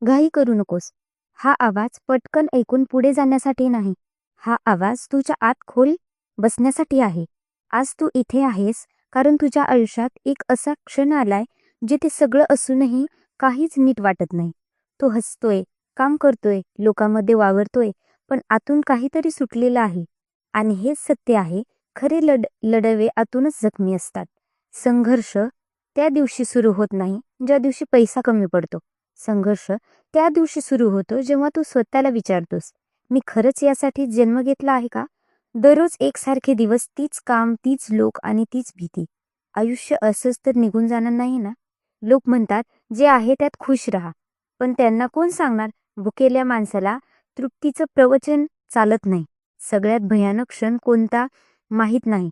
घाई करू नकोस. हा आवाज पटकन ऐकून पुढे जाण्यासाठी नाही. हा आवाज तुझ्या आत खोल बसण्यासाठी आहे. आज तू इथे आहेस कारण तुझ्या आयुष्यात एक असा क्षण आलाय जिथे सगळं असूनही काहीच नीट वाटत नाही. तो हसतोय, काम करतोय, लोकांमध्ये वावरतोय, पण आतून काहीतरी सुटलेलं आहे. आणि हेच सत्य आहे, खरे लढवे आतूनच जखमी असतात. संघर्ष त्या दिवशी सुरू होत नाही ज्या दिवशी पैसा कमी पडतो. संघर्ष त्या दिवशी सुरू होतो जेव्हा तू स्वतःला विचारतोस, मी खरंच यासाठी जन्म घेतला आहे का? दररोज एकसारखे दिवस, तीच काम, तीच लोक आणि तीच भीती. आयुष्य असंच तर निघून जाणार नाही ना? लोक म्हणतात जे आहे त्यात खुश राहा, पण त्यांना कोण सांगणार भुकेल्या माणसाला तृप्तीचं प्रवचन चालत नाही. सगळ्यात भयानक क्षण कोणता माहीत नाही,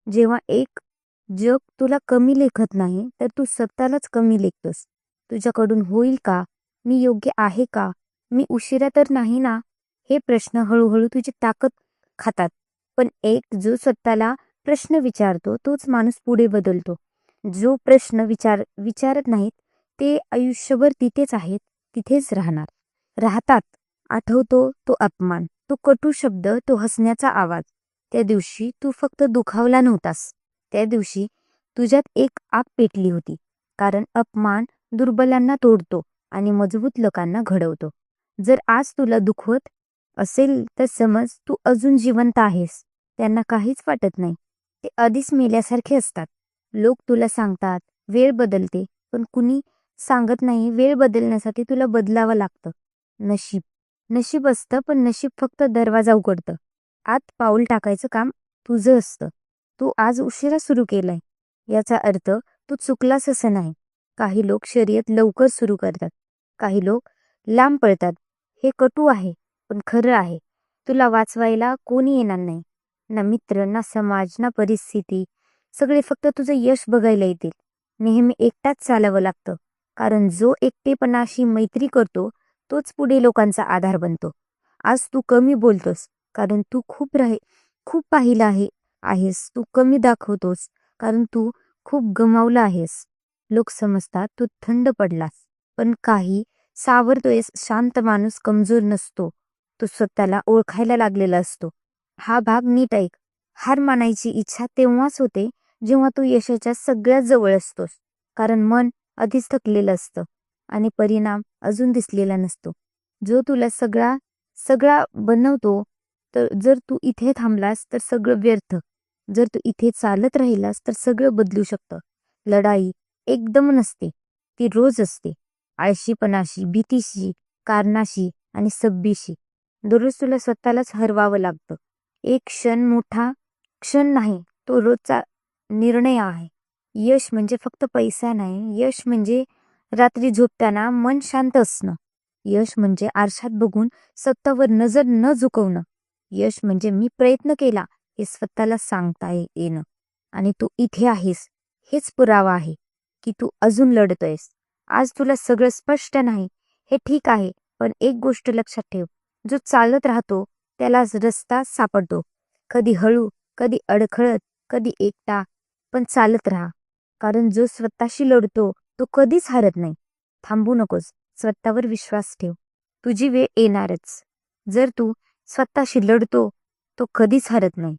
जेव्हा एक जग तुला कमी लेखत नाही तर तू स्वतःलाच कमी लेखतोस. तुझ्याकडून होईल का? मी योग्य आहे का? मी उशिरा तर नाही ना? हे प्रश्न हळूहळू तुझी ताकद खातात. पण एक जो स्वतःला प्रश्न विचारतो तोच माणूस पुढे बदलतो. जो प्रश्न विचारत नाहीत ते आयुष्यभर तिथेच आहेत, तिथेच राहतात. आठवतो तो अपमान, तो कटू शब्द, तो हसण्याचा आवाज. त्या दिवशी तू फक्त दुखावला नव्हतास. त्या दिवशी तुझ्यात एक आग पेटली होती. कारण अपमान दुर्बलांना तोडतो आणि मजबूत लोकांना घडवतो. जर आज तुला दुखवत असेल तर समज तू अजून जिवंत आहेस. त्यांना काहीच वाटत नाही. ते आधीच मेल्यासारखे असतात. लोक तुला सांगतात वेळ बदलते, पण कुणी सांगत नाही वेळ बदलण्यासाठी तुला बदलावं लागतं. नशीब नशीब असतं, पण नशीब फक्त दरवाजा उघडतं. आत पाऊल टाकायचं काम तुझं असतं. तू आज उशिरा सुरू केलंय याचा अर्थ तू चुकलास असं नाही. काही लोक शर्यत लवकर सुरू करतात, काही लोक लांब पळतात. हे कटू आहे, पण खरं आहे. तुला वाचवायला कोणी येणार नाही. ना मित्र, ना समाज, ना परिस्थिती. सगळे फक्त तुझं यश बघायला येतील. नेहमी एकटाच चालावं लागतं, कारण जो एकटेपणाशी मैत्री करतो तोच पुढे लोकांचा आधार बनतो. आज तू कमी बोलतोस कारण तू खूप पाहिलं आहेस. तू कमी दाखवतोस कारण तू खूप गमावलं आहेस. लोक समजतात तू थंड पडलास, पण काही सावरतोयस. शांत माणूस कमजोर नसतो, तो स्वतःला ओळखायला लागलेला असतो. हा भाग नीट ऐक. हार मानायची इच्छा तेव्हाच होते जेव्हा तू यशाच्या सगळ्यात जवळ असतोस, कारण मन आधीच थकलेलं असतं आणि परिणाम अजून दिसलेला नसतो. जो तुला सगळा बनवतो, तर जर तू इथे थांबलास तर सगळं व्यर्थ. जर तू इथे चालत राहिलास तर सगळं बदलू शकतं. लढाई एकदम नसते, ती रोज असते. आळशीपणाशी, भीतीशी, कारणाशी आणि सब्बीशी. दररोज तुला स्वतःलाच हरवावं लागतं. एक क्षण मोठा क्षण नाही, तो रोजचा निर्णय आहे. यश म्हणजे फक्त पैसा नाही. यश म्हणजे रात्री झोपताना मन शांत असणं. यश म्हणजे आरशात बघून स्वतःवर नजर न झुकवणं. यश म्हणजे मी प्रयत्न केला हे स्वतःला सांगता येणं. आणि तू इथे आहेस हेच पुरावा आहे की तू अजून लढतोयस. आज तुला सगळं स्पष्ट नाही, हे ठीक आहे, पण एक गोष्ट लक्षात ठेव, जो चालत राहतो त्यालाच रस्ता सापडतो. कधी हळू, कधी अडखळत, कधी एकटा, पण चालत राहा. कारण जो स्वतःशी लढतो तो कधीच हारत नाही. थांबू नकोस, स्वतःवर विश्वास ठेव. तुझी वेळ येणारच. जर तू स्वतःशी लढतो तो कधीच हरत नाही.